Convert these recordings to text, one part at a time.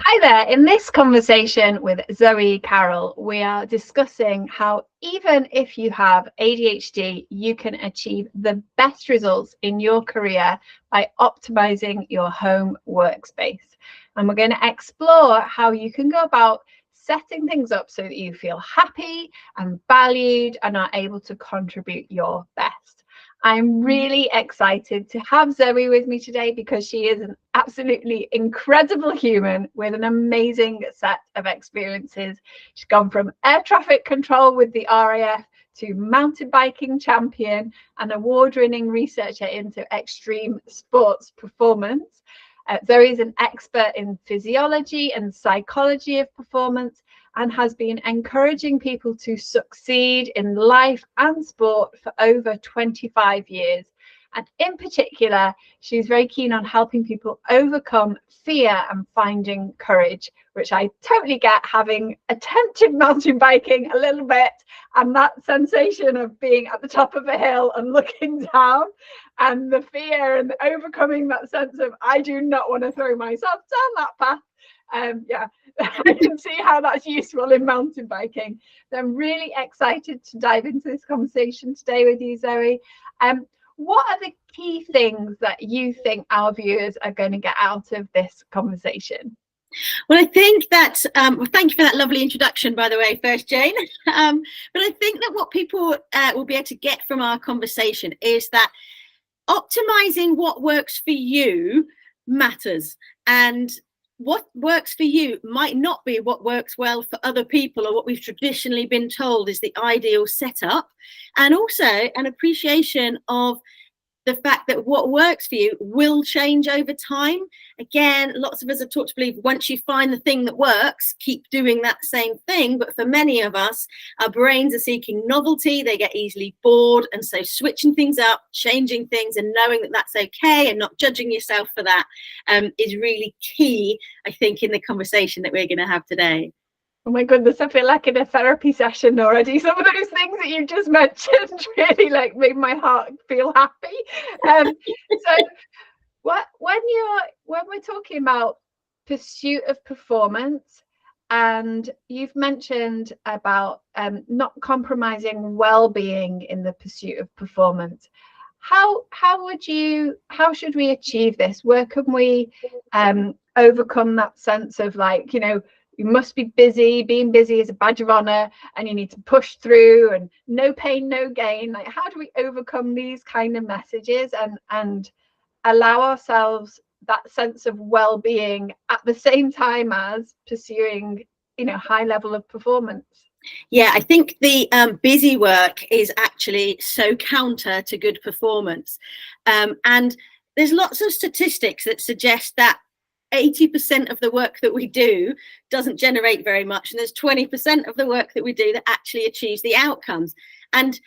Hi there. In this conversation with Zoe Carroll, we are discussing how even if you have ADHD, you can achieve the best results in your career by optimizing your home workspace. And we're going to explore how you can go about setting things up so that you feel happy and valued and are able to contribute your best. I'm really excited to have Zoe with me today because she is an absolutely incredible human with an amazing set of experiences. She's gone from air traffic control with the RAF to mountain biking champion and award-winning researcher into extreme sports performance. Zoe is an expert in physiology and psychology of performance and has been encouraging people to succeed in life and sport for over 25 years. And in particular, she's very keen on helping people overcome fear and finding courage, which I totally get, having attempted mountain biking a little bit and that sensation of being at the top of a hill and looking down and the fear and overcoming that sense of I do not want to throw myself down that path. I can see how that's useful in mountain biking. So I'm really excited to dive into this conversation today with you, Zoe. What are the key things that you think our viewers are going to get out of this conversation? Well, I think that, thank you for that lovely introduction, by the way, first, Jane. But I think that what people will be able to get from our conversation is that optimizing what works for you matters. And what works for you might not be what works well for other people or what we've traditionally been told is the ideal setup. And also an appreciation of the fact that what works for you will change over time. Again, lots of us are taught to believe once you find the thing that works, keep doing that same thing. But for many of us, our brains are seeking novelty. They get easily bored. And so switching things up, changing things and knowing that that's okay and not judging yourself for that is really key, I think, in the conversation that we're going to have today. Oh my goodness, I feel like in a therapy session already. Some of those things that you just mentioned really made my heart feel happy. So when we're talking about pursuit of performance, and you've mentioned about not compromising well-being in the pursuit of performance, how should we achieve this? Where can we overcome that sense of you must be busy, being busy is a badge of honor and you need to push through and no pain, no gain? How do we overcome these kind of messages and allow ourselves that sense of well-being at the same time as pursuing, high level of performance? Yeah, I think the busy work is actually so counter to good performance. And there's lots of statistics that suggest that 80% of the work that we do doesn't generate very much. And there's 20% of the work that we do that actually achieves the outcomes. And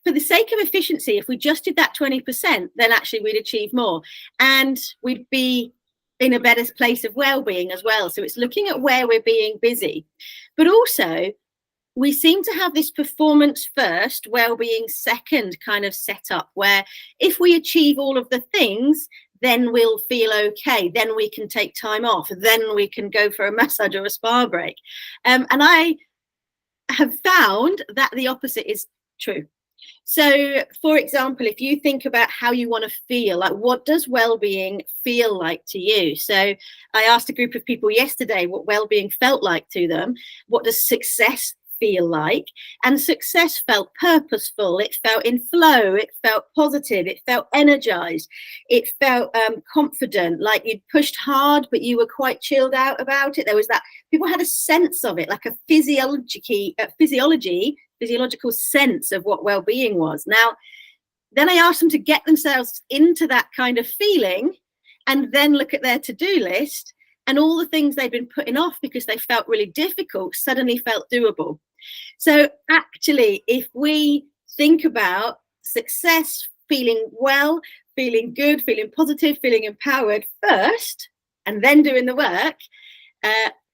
for the sake of efficiency, if we just did that 20%, then actually we'd achieve more. And we'd be in a better place of well-being as well. So it's looking at where we're being busy. But also, we seem to have this performance first, well-being second kind of setup, where if we achieve all of the things, then we'll feel okay. Then we can take time off. Then we can go for a massage or a spa break. And I have found that the opposite is true. So, for example, if you think about how you want to feel, what does well-being feel like to you? So I asked a group of people yesterday what well-being felt like to them. What does success feel like? And success felt purposeful, it felt in flow, it felt positive, it felt energized, it felt confident, like you'd pushed hard but you were quite chilled out about it. There was that, people had a sense of it, like a physiological sense of what well-being was. Now then I asked them to get themselves into that kind of feeling and then look at their to-do list, and all the things they'd been putting off because they felt really difficult suddenly felt doable. So actually, if we think about success, feeling well, feeling good, feeling positive, feeling empowered first, and then doing the work,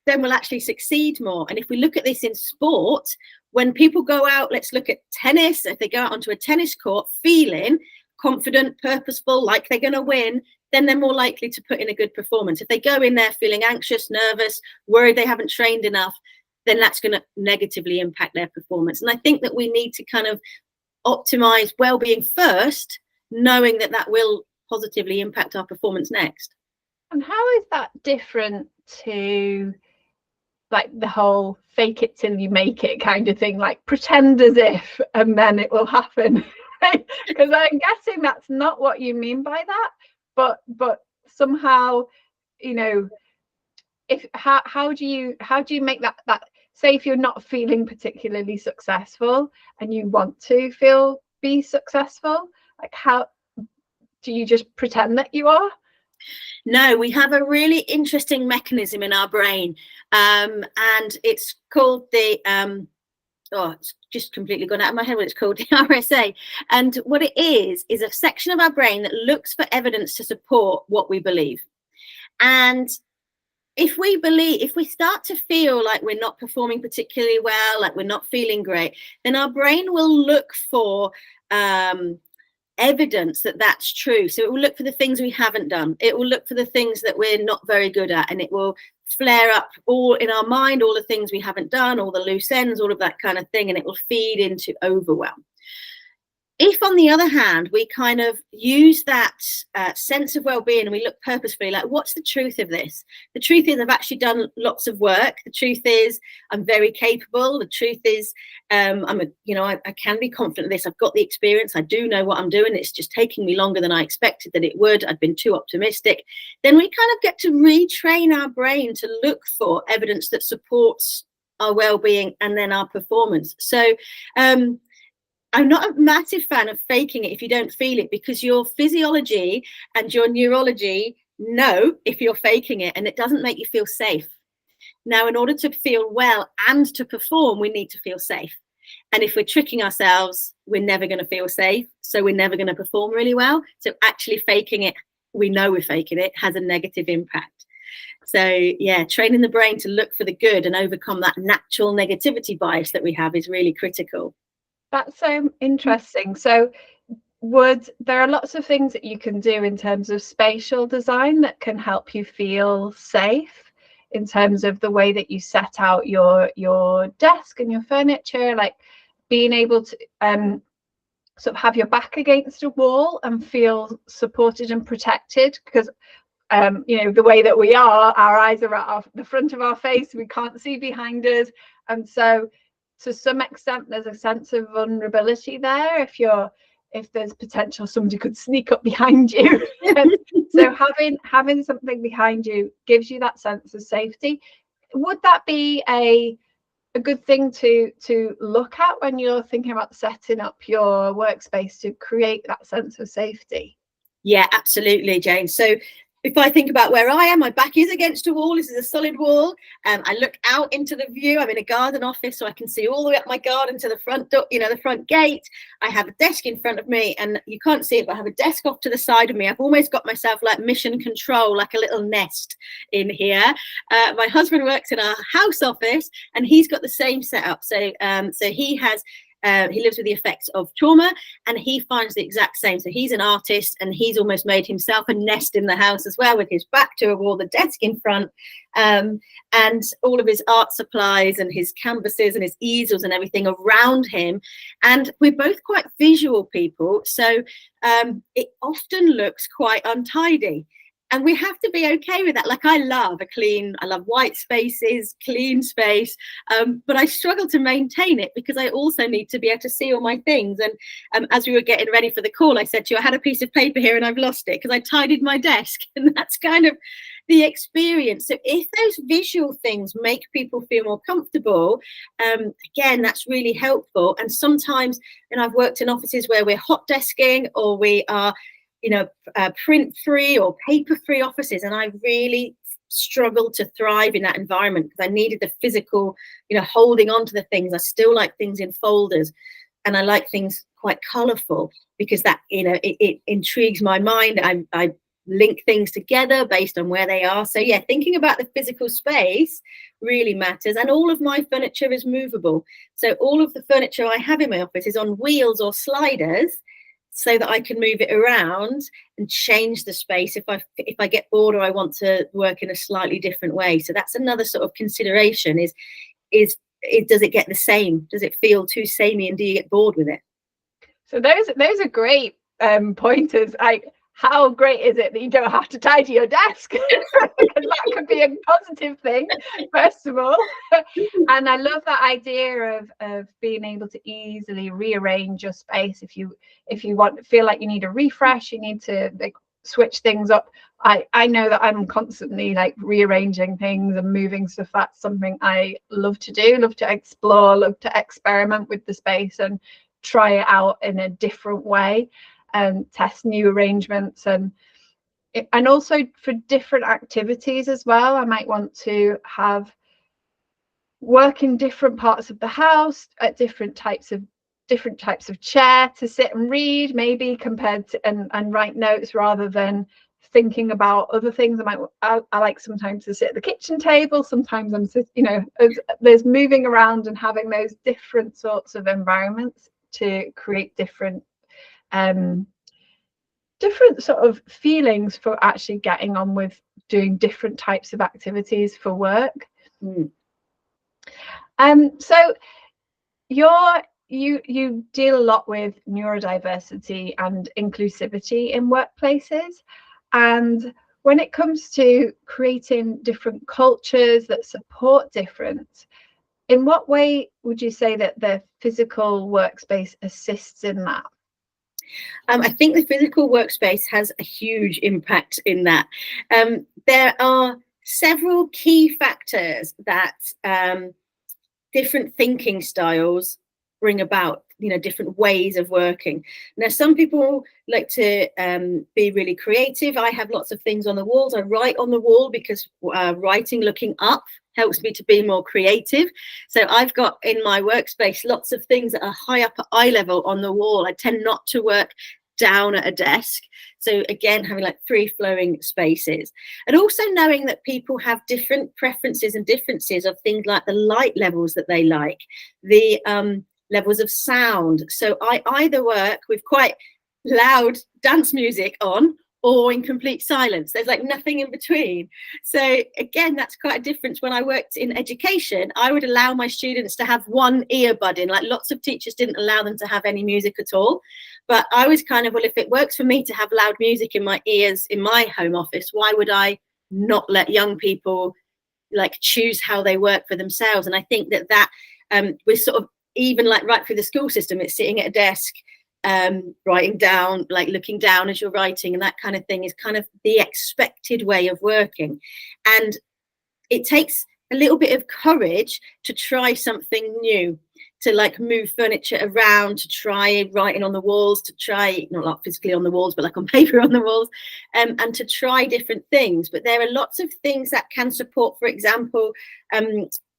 then we'll actually succeed more. And if we look at this in sport, when people go out, let's look at tennis, if they go out onto a tennis court feeling confident, purposeful, like they're going to win, then they're more likely to put in a good performance. If they go in there feeling anxious, nervous, worried they haven't trained enough, then that's going to negatively impact their performance. And I think that we need to kind of optimize well-being first, knowing that that will positively impact our performance next. And how is that different to like the whole fake it till you make it kind of thing, like pretend as if and then it will happen? Because I'm guessing that's not what you mean by that, but somehow, you know, if how do you make that say if you're not feeling particularly successful and you want to be successful, like how do you just pretend that you are? No, we have a really interesting mechanism in our brain, and it's called the it's just completely gone out of my head what it's called, the RSA. And what it is a section of our brain that looks for evidence to support what we believe. And if we start to feel like we're not performing particularly well, like we're not feeling great, then our brain will look for evidence that that's true. So it will look for the things we haven't done. It will look for the things that we're not very good at, and it will flare up all in our mind, all the things we haven't done, all the loose ends, all of that kind of thing, and it will feed into overwhelm. If, on the other hand, we kind of use that sense of well-being and we look purposefully, like, what's the truth of this? The truth is I've actually done lots of work. The truth is I'm very capable. The truth is I can be confident of this. I've got the experience. I do know what I'm doing. It's just taking me longer than I expected that it would. I've been too optimistic. Then we kind of get to retrain our brain to look for evidence that supports our well-being and then our performance. So I'm not a massive fan of faking it if you don't feel it, because your physiology and your neurology know if you're faking it, and it doesn't make you feel safe. Now, in order to feel well and to perform, we need to feel safe. And if we're tricking ourselves, we're never going to feel safe. So we're never going to perform really well. So actually faking it, we know we're faking it, has a negative impact. So yeah, training the brain to look for the good and overcome that natural negativity bias that we have is really critical. That's so interesting. So there are lots of things that you can do in terms of spatial design that can help you feel safe, in terms of the way that you set out your desk and your furniture, like being able to sort of have your back against a wall and feel supported and protected, because the way that we are, our eyes are at the front of our face, we can't see behind us, and so to some extent there's a sense of vulnerability there if there's potential somebody could sneak up behind you. So having something behind you gives you that sense of safety. Would that be a good thing to look at when you're thinking about setting up your workspace to create that sense of safety? Yeah, absolutely, Jane. So if I think about where I am, my back is against a wall. This is a solid wall. I look out into the view. I'm in a garden office, so I can see all the way up my garden to the front door, the front gate. I have a desk in front of me, and you can't see it, but I have a desk off to the side of me. I've almost got myself like mission control, like a little nest in here. My husband works in our house office, and he's got the same setup. So he has. He lives with the effects of trauma, and he finds the exact same. So he's an artist, and he's almost made himself a nest in the house as well, with his back to a wall, the desk in front, and all of his art supplies and his canvases and his easels and everything around him. And we're both quite visual people, so it often looks quite untidy. And we have to be okay with that. Like, I love white spaces, clean space, but I struggle to maintain it because I also need to be able to see all my things. And as we were getting ready for the call, I said to you, I had a piece of paper here and I've lost it because I tidied my desk. And that's kind of the experience. So if those visual things make people feel more comfortable, again, that's really helpful. And sometimes, I've worked in offices where we're hot desking, or we are print-free or paper-free offices, and I really struggled to thrive in that environment because I needed the physical, holding on to the things. I still like things in folders, and I like things quite colourful because that, it intrigues my mind. I link things together based on where they are. So yeah, thinking about the physical space really matters. And all of my furniture is movable. So all of the furniture I have in my office is on wheels or sliders. so that I can move it around and change the space if I get bored or I want to work in a slightly different way. So that's another sort of consideration is does it get the same? Does it feel too samey, and do you get bored with it? So those are great pointers. How great is it that you don't have to tidy your desk? Because that could be a positive thing, first of all. And I love that idea of being able to easily rearrange your space if you feel like you need a refresh, you need to like switch things up. I know that I'm constantly like rearranging things and moving stuff. That's something I love to do, love to explore, love to experiment with the space and try it out in a different way and test new arrangements, and also for different activities as well. I might want to have work in different parts of the house at different types of chair to sit and read, maybe, compared to and write notes rather than thinking about other things. I like sometimes to sit at the kitchen table, sometimes I'm there's moving around and having those different sorts of environments to create different sort of feelings for actually getting on with doing different types of activities for work. So you deal a lot with neurodiversity and inclusivity in workplaces, and when it comes to creating different cultures that support difference, in what way would you say that the physical workspace assists in that? I think the physical workspace has a huge impact in that. There are several key factors that different thinking styles bring about, different ways of working. Now, some people like to be really creative. I have lots of things on the walls. I write on the wall because writing looking up helps me to be more creative. So I've got in my workspace lots of things that are high up at eye level on the wall. I tend not to work down at a desk. So again, having like free flowing spaces, and also knowing that people have different preferences and differences of things like the light levels that they like, the levels of sound. So I either work with quite loud dance music on or in complete silence. There's like nothing in between. So again, that's quite a difference. When I worked in education, I would allow my students to have one earbud in. Like lots of teachers didn't allow them to have any music at all. But I was kind of, well, if it works for me to have loud music in my ears in my home office, why would I not let young people like choose how they work for themselves? And I think that we're sort of, even like right through the school system, it's sitting at a desk, writing down, like looking down as you're writing, and that kind of thing is kind of the expected way of working. And it takes a little bit of courage to try something new, to like move furniture around, to try writing on the walls, to try, not like physically on the walls, but like on paper on the walls, and to try different things. But there are lots of things that can support, for example,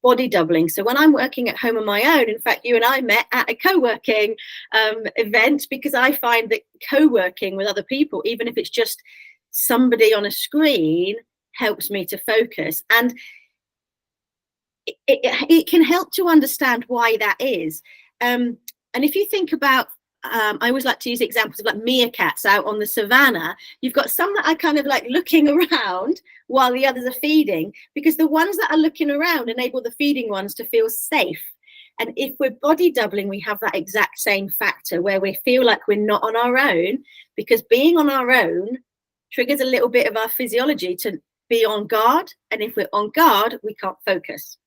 body doubling. So when I'm working at home on my own, in fact, you and I met at a co-working event, because I find that co-working with other people, even if it's just somebody on a screen, helps me to focus. And it can help to understand why that is. And if you think about, I always like to use examples of like meerkats out on the savannah. You've got some that are kind of like looking around while the others are feeding, because the ones that are looking around enable the feeding ones to feel safe. And if we're body doubling, we have that exact same factor where we feel like we're not on our own, because being on our own triggers a little bit of our physiology to be on guard. And if we're on guard, we can't focus.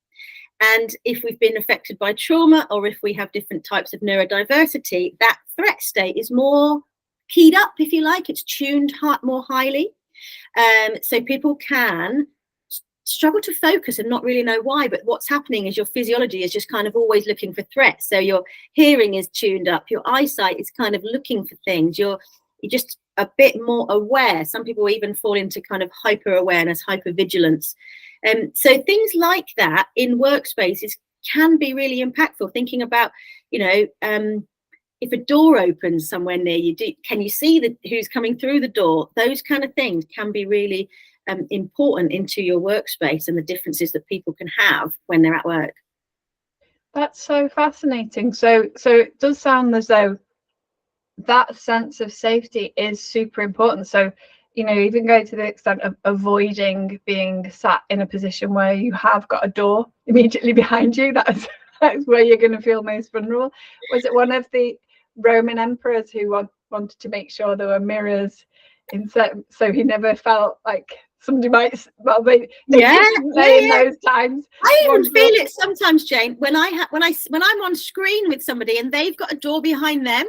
And if we've been affected by trauma, or if we have different types of neurodiversity, that threat state is more keyed up, if you like. It's tuned more highly. So people can struggle to focus and not really know why. But what's happening is your physiology is just kind of always looking for threats. So your hearing is tuned up. Your eyesight is kind of looking for things. You're just a bit more aware. Some people even fall into kind of hyper awareness, hypervigilance. So things like that in workspaces can be really impactful. Thinking about, if a door opens somewhere near you, can you see who's coming through the door? Those kind of things can be really important into your workspace and the differences that people can have when they're at work. That's so fascinating. So it does sound as though that sense of safety is super important. So, even go to the extent of avoiding being sat in a position where you have got a door immediately behind you. That's where you're going to feel most vulnerable. Was it one of the Roman emperors who wanted to make sure there were mirrors so he never felt like somebody might, well, they in those times. I even feel it sometimes, Jane, when I'm on screen with somebody and they've got a door behind them,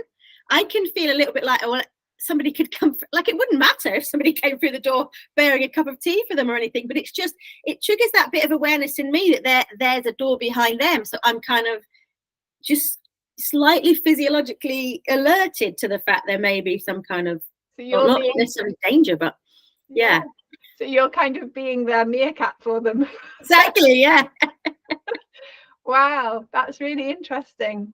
I can feel a little bit like, oh, well, somebody could come, like it wouldn't matter if somebody came through the door bearing a cup of tea for them or anything, but it's just, it triggers that bit of awareness in me that there's a door behind them. So I'm kind of just slightly physiologically alerted to the fact there may be some kind of, not necessarily danger, but yeah. So you're kind of being their meerkat for them. Exactly, yeah. Wow, that's really interesting.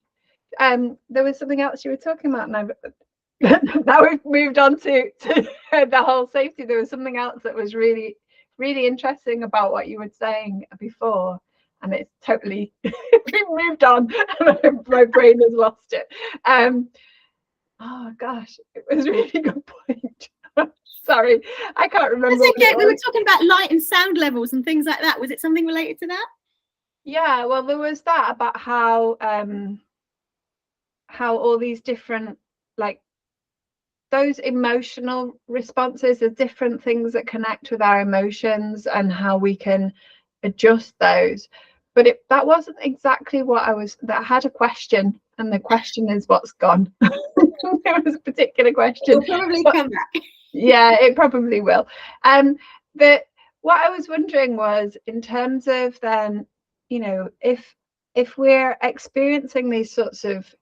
There was something else you were talking about, and now we've moved on to the whole safety. There was something else that was really, really interesting about what you were saying before, and it's totally we've moved on. My brain has lost it. Oh gosh, it was a really good point. Sorry, I can't remember. That's okay. We were talking about light and sound levels and things like that. Was it something related to that? Yeah, well, there was that about how all these different, like, those emotional responses are different things that connect with our emotions and how we can adjust those. But that wasn't exactly what I had a question, and the question is what's gone. There was a particular question. It'll probably come back. Yeah, it probably will. But what I was wondering was, in terms of then, if we're experiencing these sorts of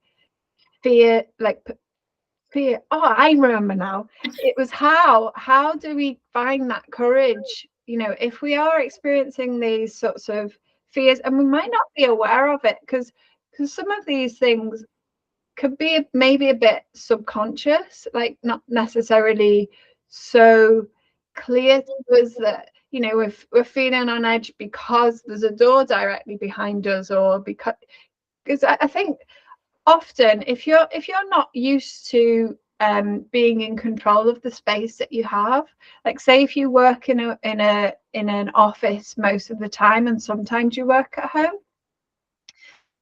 fear, I remember now. It was how do we find that courage, if we are experiencing these sorts of fears, and we might not be aware of it, because some of these things could be maybe a bit subconscious, like not necessarily so clear to us that, if we're feeling on edge because there's a door directly behind us, or because I think often if you're not used to being in control of the space that you have, like say if you work in an office most of the time, and sometimes you work at home,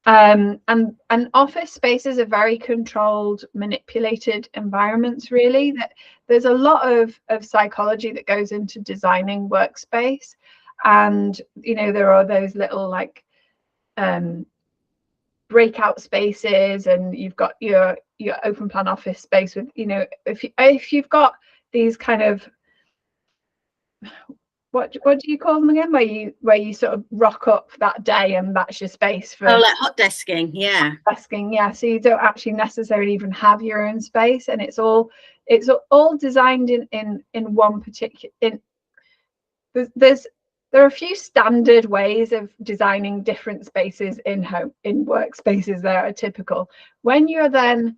and office spaces are very controlled, manipulated environments, really, that there's a lot of psychology that goes into designing workspace. And there are those little like breakout spaces, and you've got your open plan office space with, if you've got these kind of, what do you call them again, where you sort of rock up that day and that's your space for, like hot desking. Yeah, so you don't actually necessarily even have your own space, and it's all designed in one particular, there are a few standard ways of designing different spaces in workspaces that are typical. When you're then,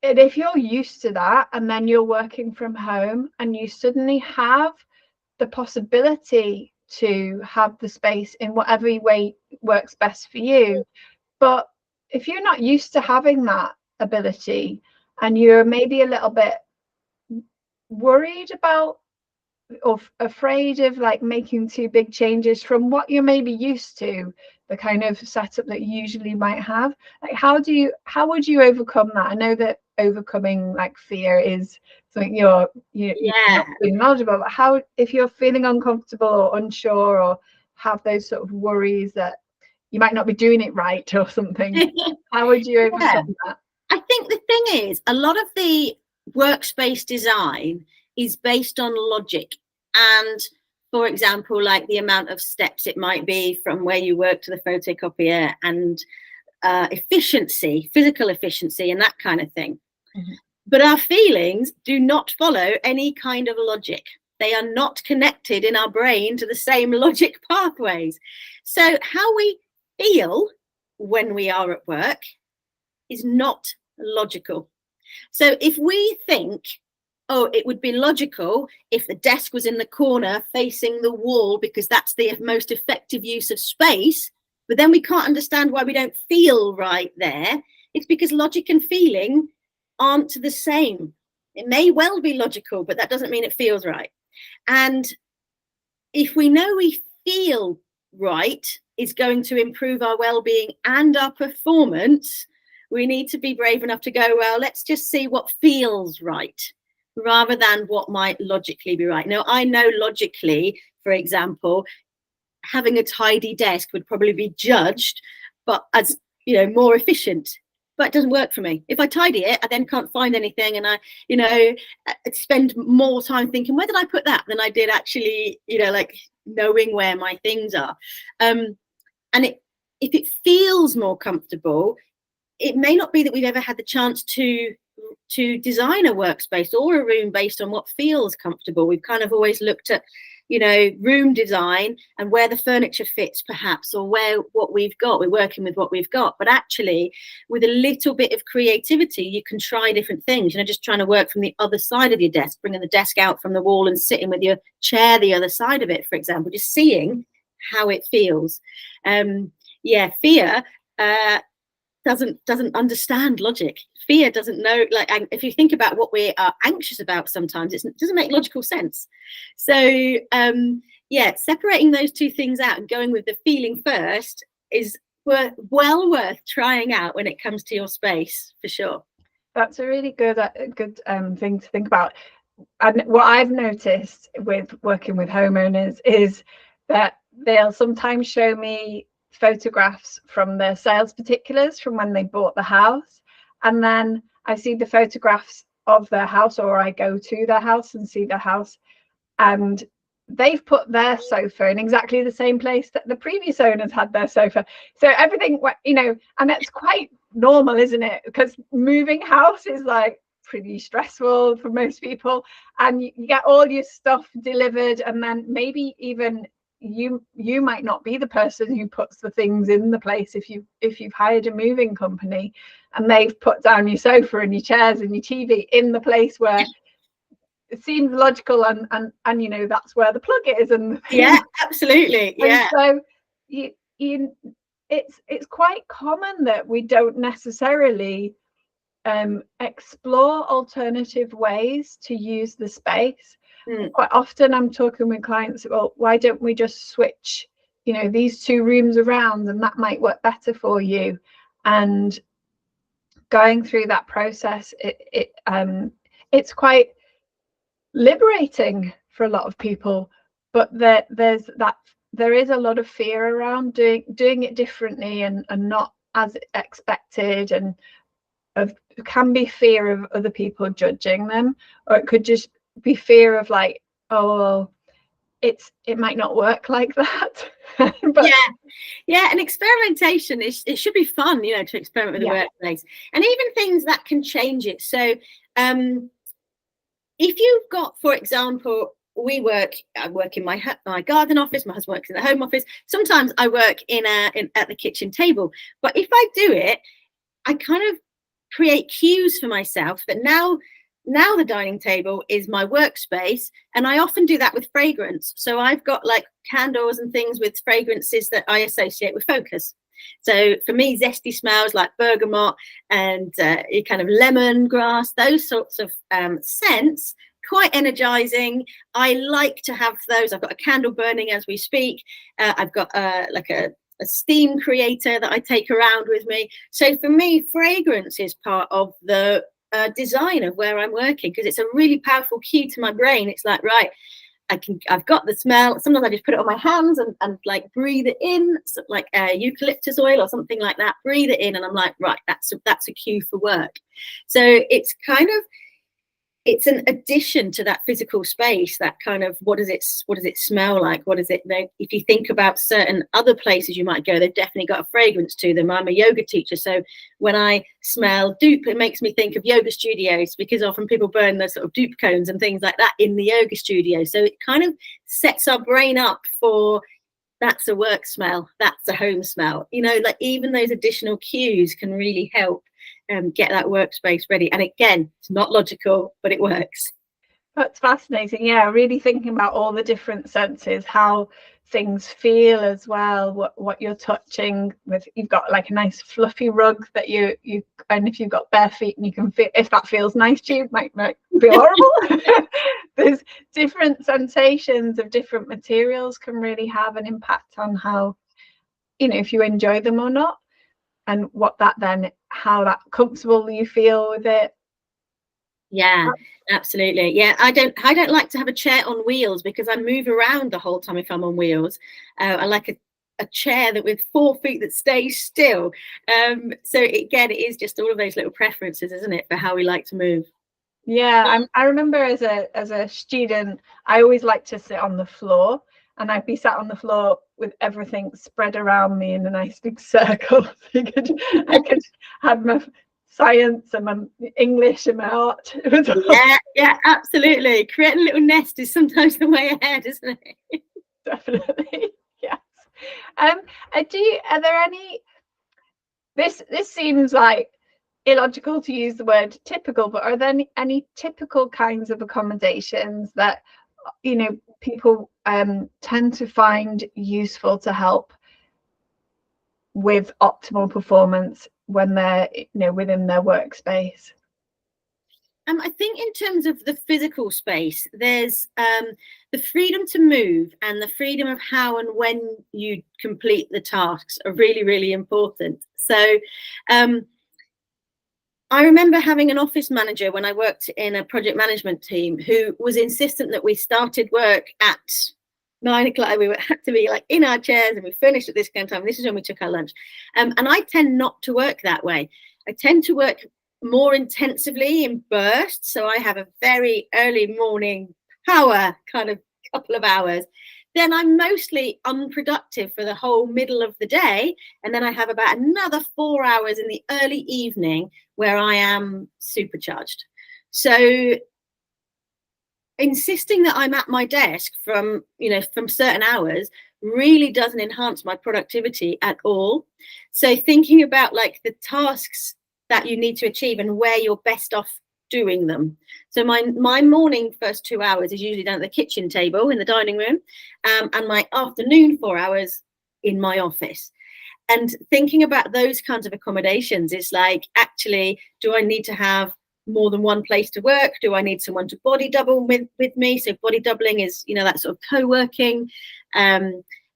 and if you're used to that, and then you're working from home and you suddenly have the possibility to have the space in whatever way works best for you, but if you're not used to having that ability, and you're maybe a little bit worried about or afraid of like making too big changes from what you're maybe used to, the kind of setup that you usually might have, like how would you overcome that? I know that overcoming like fear is something you're not really knowledgeable, but how, if you're feeling uncomfortable or unsure, or have those sort of worries that you might not be doing it right or something, how would you overcome that? I think the thing is, a lot of the workspace design is based on logic, and for example, like the amount of steps it might be from where you work to the photocopier, and efficiency, physical efficiency, and that kind of thing. Mm-hmm. But our feelings do not follow any kind of logic. They are not connected in our brain to the same logic pathways. So how we feel when we are at work is not logical. So if we think, oh, it would be logical if the desk was in the corner facing the wall because that's the most effective use of space, but then we can't understand why we don't feel right there, it's because logic and feeling aren't the same. It may well be logical, but that doesn't mean it feels right. And if we know we feel right is going to improve our well-being and our performance, we need to be brave enough to go, well, let's just see what feels right, rather than what might logically be right. Now, I know logically, for example, having a tidy desk would probably be judged, but as more efficient. But it doesn't work for me. If I tidy it, I then can't find anything, and I spend more time thinking, where did I put that, than I did actually like knowing where my things are. And if it feels more comfortable, it may not be that we've ever had the chance to design a workspace or a room based on what feels comfortable. We've kind of always looked at room design and where the furniture fits, perhaps, or what we've got. We're working with what we've got, but actually with a little bit of creativity, you can try different things. Just trying to work from the other side of your desk, bringing the desk out from the wall and sitting with your chair the other side of it, for example, just seeing how it feels. Fear doesn't understand logic. Fear doesn't know, like, if you think about what we are anxious about, sometimes it doesn't make logical sense. So separating those two things out and going with the feeling first is well worth trying out when it comes to your space, for sure. That's a really good thing to think about. And what I've noticed with working with homeowners is that they'll sometimes show me photographs from the sales particulars from when they bought the house, and then I see the photographs of their house, or I go to their house and see the house, and they've put their sofa in exactly the same place that the previous owners had their sofa. So everything, and that's quite normal, isn't it? Because moving house is like pretty stressful for most people, and you get all your stuff delivered, and then maybe even you might not be the person who puts the things in the place if you've hired a moving company, and they've put down your sofa and your chairs and your TV in the place where it seems logical, and that's where the plug is, and absolutely. And so it's quite common that we don't necessarily explore alternative ways to use the space. Quite often I'm talking with clients, well, why don't we just switch these two rooms around, and that might work better for you. And going through that process, it's quite liberating for a lot of people, but there is a lot of fear around doing it differently and not as expected, and can be fear of other people judging them, or it could just be fear of like, oh, well, it might not work like that. But and experimentation it should be fun, to experiment with the workplace, and even things that can change it. So if you've got, for example, I work in my garden office, my husband works in the home office, sometimes I work at the kitchen table, but if I do it, I kind of create cues for myself that now the dining table is my workspace, and I often do that with fragrance. So I've got like candles and things with fragrances that I associate with focus. So for me, zesty smells like bergamot and kind of lemongrass, those sorts of scents, quite energizing. I like to have those. I've got a candle burning as we speak. I've got a steam creator that I take around with me. So for me, fragrance is part of the design of where I'm working, because it's a really powerful cue to my brain. It's like, right, I've got the smell. Sometimes I just put it on my hands and like breathe it in, like eucalyptus oil or something like that. Breathe it in, and I'm like, right, that's a cue for work. So it's kind of, it's an addition to that physical space, that kind of, what does it smell like? What is it? If you think about certain other places you might go, they've definitely got a fragrance to them. I'm a yoga teacher, so when I smell dupe, it makes me think of yoga studios, because often people burn the sort of dupe cones and things like that in the yoga studio. So it kind of sets our brain up for, that's a work smell, that's a home smell. Like even those additional cues can really help get that workspace ready. And again, it's not logical, but it works. That's fascinating. Yeah, really thinking about all the different senses, how things feel as well, what you're touching with. You've got like a nice fluffy rug that you and if you've got bare feet and you can feel if that feels nice to you, might be horrible. There's different sensations of different materials can really have an impact on how, if you enjoy them or not, and what that then, how that comfortable you feel with it. Yeah, absolutely. Yeah, I don't like to have a chair on wheels because I move around the whole time if I'm on wheels. I like a chair that with 4 feet that stays still. So again, it is just all of those little preferences, isn't it, for how we like to move. Yeah, I remember as a student, I always liked to sit on the floor, and I'd be sat on the floor with everything spread around me in a nice big circle. I could have my science and my English and my art. Yeah, absolutely. Creating a little nest is sometimes the way ahead, isn't it? Definitely, yes. Are there any? This seems like illogical to use the word typical, but are there any typical kinds of accommodations that people tend to find useful to help with optimal performance when they're within their workspace? I think in terms of the physical space, there's the freedom to move and the freedom of how and when you complete the tasks are really, really important. So I remember having an office manager when I worked in a project management team who was insistent that we started work at 9 o'clock. We had to be like in our chairs and we finished at this kind of time. This is when we took our lunch. And I tend not to work that way. I tend to work more intensively in bursts. So I have a very early morning power kind of couple of hours. Then I'm mostly unproductive for the whole middle of the day. And then I have about another 4 hours in the early evening where I am supercharged. So insisting that I'm at my desk from certain hours really doesn't enhance my productivity at all. So thinking about like the tasks that you need to achieve and where you're best off doing them. So my morning first 2 hours is usually down at the kitchen table in the dining room, and my afternoon 4 hours in my office. And thinking about those kinds of accommodations is like, actually, do I need to have more than one place to work? Do I need someone to body double with me? So body doubling is, that sort of co-working.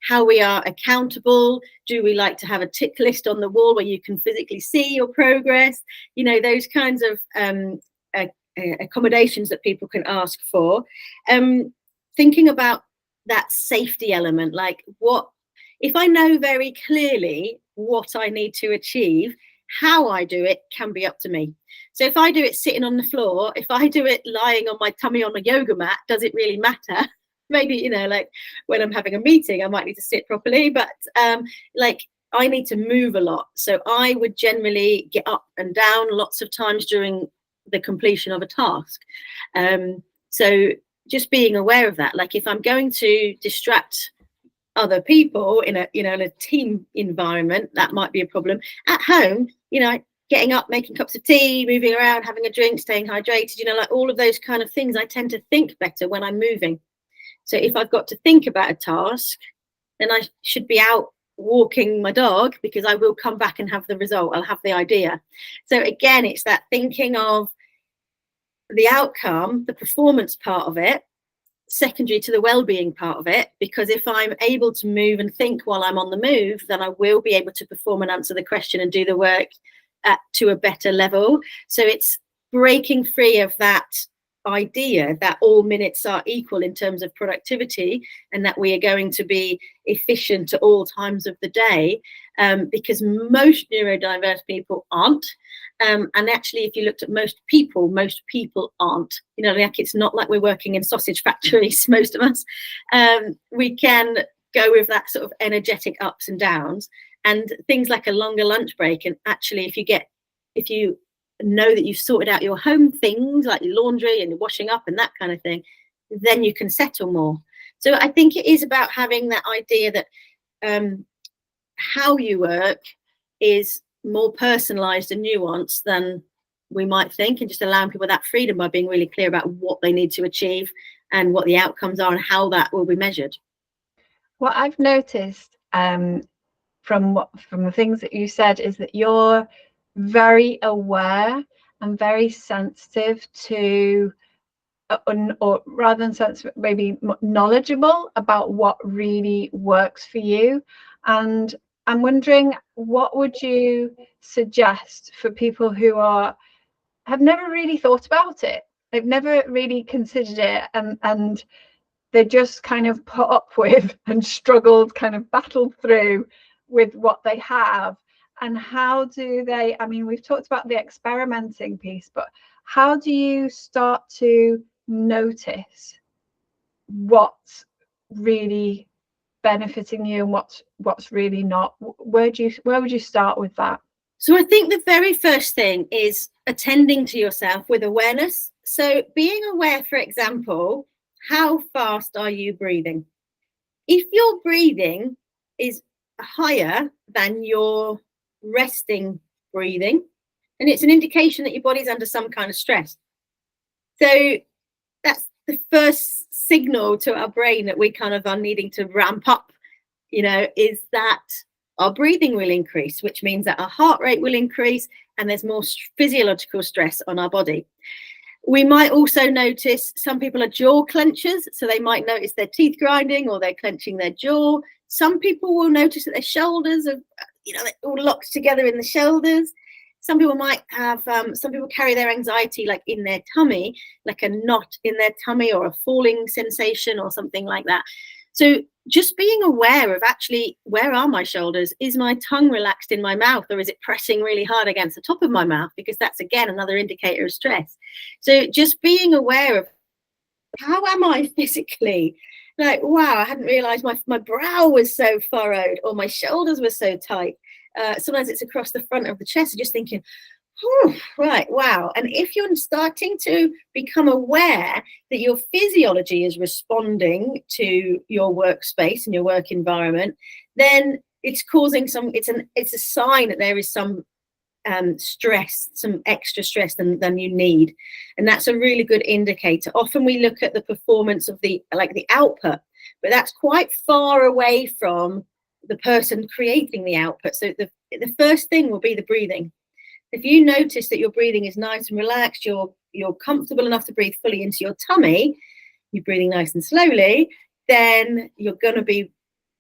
How we are accountable. Do we like to have a tick list on the wall where you can physically see your progress? Those kinds of accommodations that people can ask for. Thinking about that safety element, like what if I know very clearly what I need to achieve, how I do it can be up to me. So if I do it sitting on the floor, if I do it lying on my tummy on a yoga mat, does it really matter? Maybe, like when I'm having a meeting, I might need to sit properly, but like I need to move a lot. So I would generally get up and down lots of times during the completion of a task. So just being aware of that, like if I'm going to distract other people in a team environment, that might be a problem. At home, getting up, making cups of tea, moving around, having a drink, staying hydrated, like all of those kind of things, I tend to think better when I'm moving. So if I've got to think about a task, then I should be out walking my dog, because I will come back and have the result. I'll have the idea. So again, it's that thinking of the outcome, the performance part of it, secondary to the well-being part of it, because if I'm able to move and think while I'm on the move, then I will be able to perform and answer the question and do the work to a better level. So it's breaking free of that idea that all minutes are equal in terms of productivity, and that we are going to be efficient at all times of the day, because most neurodiverse people aren't. And actually, if you looked at most people aren't. Like it's not like we're working in sausage factories, most of us. We can go with that sort of energetic ups and downs, and things like a longer lunch break. And actually, if you know that you've sorted out your home things like your laundry and your washing up and that kind of thing, then you can settle more. So I think it is about having that idea that how you work is more personalized and nuanced than we might think, and just allowing people that freedom by being really clear about what they need to achieve and what the outcomes are and how that will be measured. What I've noticed from the things that you said is that you're very aware and very sensitive to, or rather than sensitive, maybe knowledgeable about what really works for you. And I'm wondering, what would you suggest for people who have never really thought about it? They've never really considered it, and they just kind of put up with and struggled, kind of battled through with what they have. And how do they, I mean, we've talked about the experimenting piece, but how do you start to notice what's really benefiting you and what's really not? Where would you start with that? So I think the very first thing is attending to yourself with awareness. So being aware, for example, how fast are you breathing? If your breathing is higher than your resting breathing, then it's an indication that your body's under some kind of stress. So that's the first signal to our brain that we kind of are needing to ramp up, is that our breathing will increase, which means that our heart rate will increase and there's more physiological stress on our body. We might also notice some people are jaw clenchers, so they might notice their teeth grinding or they're clenching their jaw. Some people will notice that their shoulders are, they're all locked together in the shoulders. Some people might have, some people carry their anxiety like in their tummy, like a knot in their tummy or a falling sensation or something like that. So just being aware of actually, where are my shoulders? Is my tongue relaxed in my mouth, or is it pressing really hard against the top of my mouth? Because that's, again, another indicator of stress. So just being aware of how am I physically? Like, wow, I hadn't realized my brow was so furrowed or my shoulders were so tight. Sometimes it's across the front of the chest, just thinking, oh, right, wow. And if you're starting to become aware that your physiology is responding to your workspace and your work environment, then it's causing it's a sign that there is some stress, some extra stress than you need. And that's a really good indicator. Often we look at the performance of the output, but that's quite far away from the person creating the output. So the first thing will be the breathing. If you notice that your breathing is nice and relaxed, you're comfortable enough to breathe fully into your tummy, you're breathing nice and slowly, then you're going to be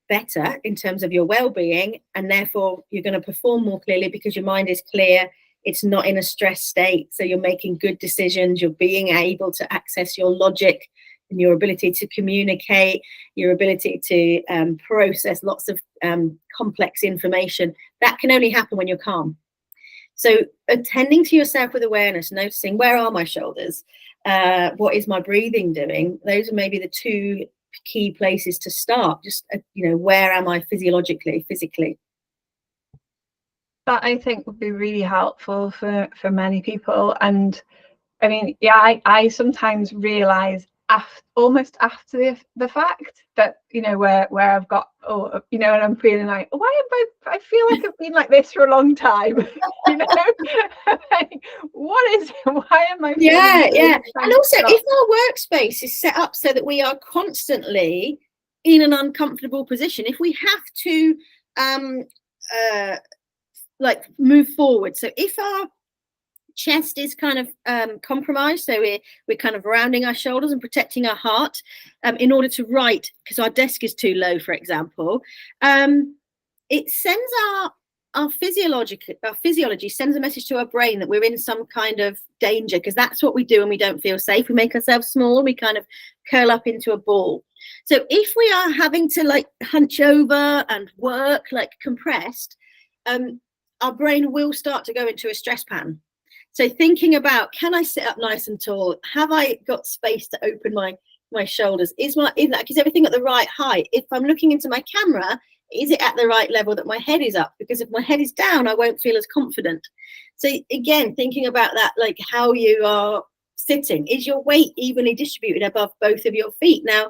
better in terms of your well-being, and therefore you're going to perform more clearly because your mind is clear. It's not in a stress state, so you're making good decisions. You're being able to access your logic and your ability to communicate, your ability to process lots of complex information. That can only happen when you're calm. So attending to yourself with awareness, noticing, where are my shoulders? What is my breathing doing? Those are maybe the two key places to start. Just, where am I physiologically, physically? That, I think, would be really helpful for many people. And I mean, yeah, I sometimes realize almost after the fact that, where I've got, and I'm feeling like, I feel like I've been like this for a long time. Like, why am I yeah. And also, if our workspace is set up so that we are constantly in an uncomfortable position, if we have to move forward, so if our chest is kind of compromised, so we're kind of rounding our shoulders and protecting our heart in order to write, because our desk is too low, for example, it sends our physiology sends a message to our brain that we're in some kind of danger, because that's what we do when we don't feel safe. We make ourselves small, we kind of curl up into a ball. So if we are having to hunch over and work compressed, our brain will start to go into a stress pan. So thinking about, can I sit up nice and tall? Have I got space to open my shoulders? Is everything at the right height? If I'm looking into my camera, is it at the right level that my head is up? Because if my head is down, I won't feel as confident. So again, thinking about that, how you are sitting, is your weight evenly distributed above both of your feet? Now,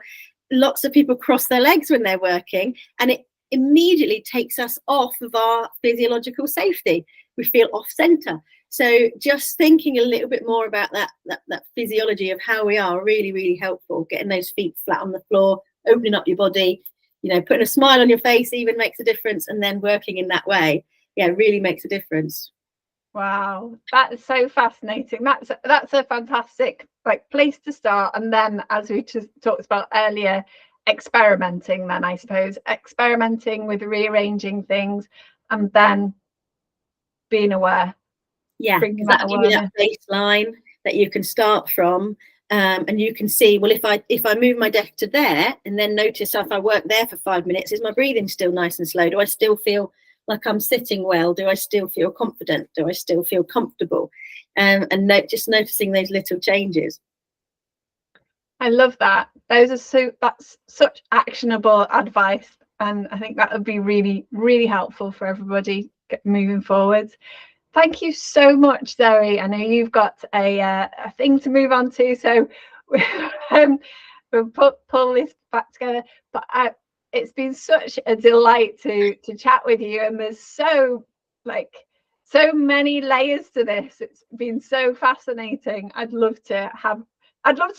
lots of people cross their legs when they're working, and it immediately takes us off of our physiological safety. We feel off center. So just thinking a little bit more about that physiology of how we are really, really helpful. Getting those feet flat on the floor, opening up your body, putting a smile on your face even makes a difference. And then working in that way, really makes a difference. Wow, that is so fascinating. That's a fantastic place to start. And then, as we just talked about earlier, experimenting, then I suppose experimenting with rearranging things and then being aware. Because that'll give you that baseline that you can start from, and you can see, well, if I move my desk to there and then notice if I work there for 5 minutes, is my breathing still nice and slow? Do I still feel like I'm sitting well? Do I still feel confident? Do I still feel comfortable? And just noticing those little changes. I love that. That's such actionable advice, and I think that would be really, really helpful for everybody moving forward. Thank you so much, Zoe. I know you've got a thing to move on to, so we'll pull this back together. But it's been such a delight to chat with you, and there's so many layers to this. It's been so fascinating. I'd love to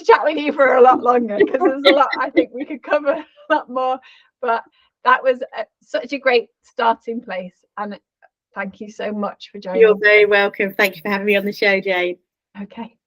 chat with you for a lot longer, because there's a lot I think we could cover a lot more. But that was such a great starting place, and thank you so much for joining. You're very welcome. Thank you for having me on the show, Jane. Okay.